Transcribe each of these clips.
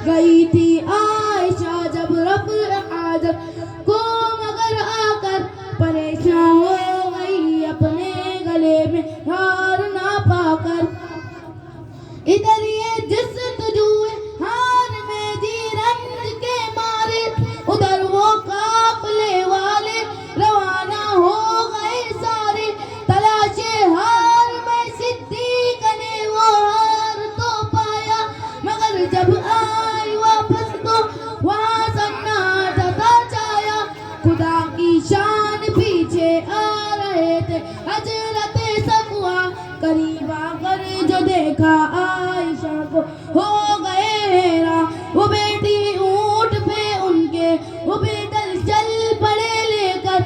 गई थी आयशा जब रफ़्ल हाजत को मगर आकर परेशान हो गई अपने गले में हार ना पाकर। इधर ये जस्तजुए हार में जी रंज के मारे, उधर वो काफले वाले रवाना हो गए सारे। तलाशे हार में सिद्दीक ने वो हार तो पाया, मगर जब आई वापस तो वहाँ सन्नाटा था छाया। खुदा की शान पीछे आ रहे थे हजरत सफवा, करीब आकर जो देखा आयशा को हो गए हैरान। वो बेटी ऊंट पे उनके वो पैदल चल पड़े लेकर,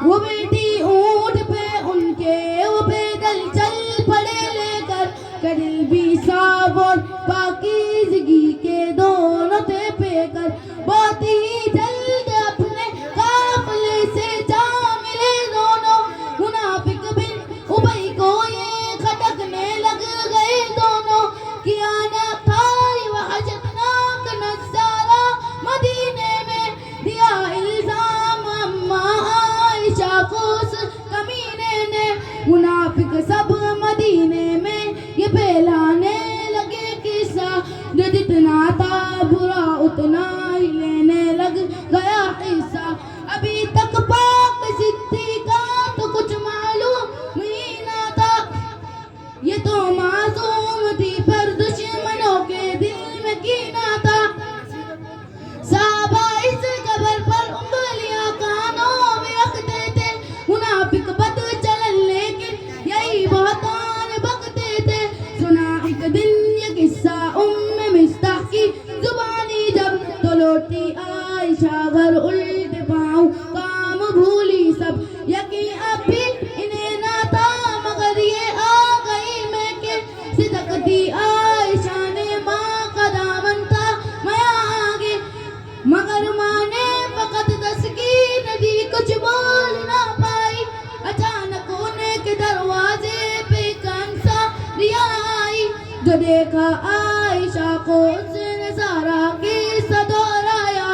वो बेटी ऊंट पे उनके वो पैदल चल पड़े लेकर। के दिल भी साफ और पाकीज़गी के दोनों थे पेकर। बहुत ही जल्द अपने काफिले से जा मिले दोनों, मुनाफिक बिन उबई को ये खटकने लग गए दोनों। किया ना था वहशतनाक नज़ारा मदीने में, दिया इल्जाम अम्मा आयशा को उस कमीने ने। मुनाफिक सब मदीने में ये फैलाने लगे किस्सा, जो जितना था बुरा उतना ही लेने लग गया हिस्सा। अभी तक पाक सिद्दीका तो कुछ मालूम ही ना था, ये तो मासूम थी पर दुश्मनों के दिल में कीना था। साहबा इस कब्र पर उंगलियां कानों में रखते थे, मुनाफिक बद चलन लेकिन यही बहुतान बकते थे। सुना एक दिन ये किस्सा उम्मे मिस्ताह की जुबानी जब, तो लौटी आयशा घर उल्टे पाँव काम भूली सब। यकीन अब भी इन्हें ना था मगर ये आ गई मैं के सिदकती आयशा ने माँ का दामन था मैं आगे, मगर माँ ने फकत तस्कीन दी कुछ बोल ना पाई। अचानक उन्हें के दरवाजे पे कंसा रिया आई, जो देखा आयशा को उसने सारा किस्सा दोहराया।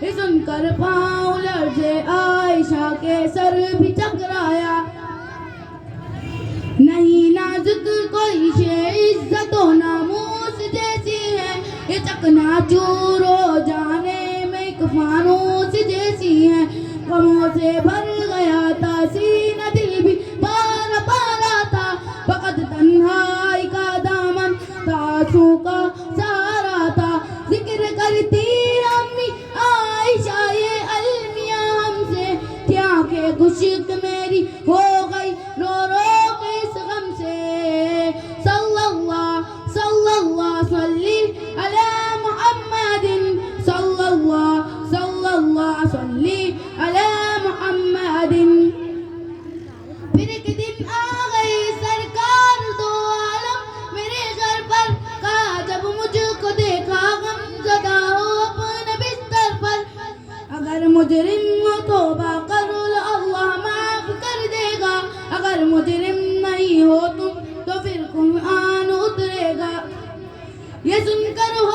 सुनकर पाँव लर्जे आयशा के सर भी चकराया। नहीं नाजुक कोई शे इज्जत हो नामूस जैसी है, ये चकनाचूर हो जाने में एक फानूस जैसी है। गमों से भर गया था सीना, दिल भी पारा पारा था। फकत तन्हाई का दामन तासू का सहारा था। जिक्र करती अम्मी आयशा ये अलमिया हमसे, थी आंखें खुश्क मेरी हो गई रो रो के इस गम से। सल्लल्लाहु सल्लल्लाहु सल्ली अला मुहम्मदिन, सल्लल्लाहु सल्लल्लाहु सल्ली अला मुहम्मदिन। फिर एक दिन आ गई सरकार दो आलम मेरे घर पर, कहा जब मुझको देखा गमज़दा हो अपने बिस्तर पर। अगर मुजरिम हो तौबा करो अल्लाह माफ कर देगा, अगर मुजरिम नहीं हो तुम तो फिर कुरान उतरेगा। ये सुनकर हो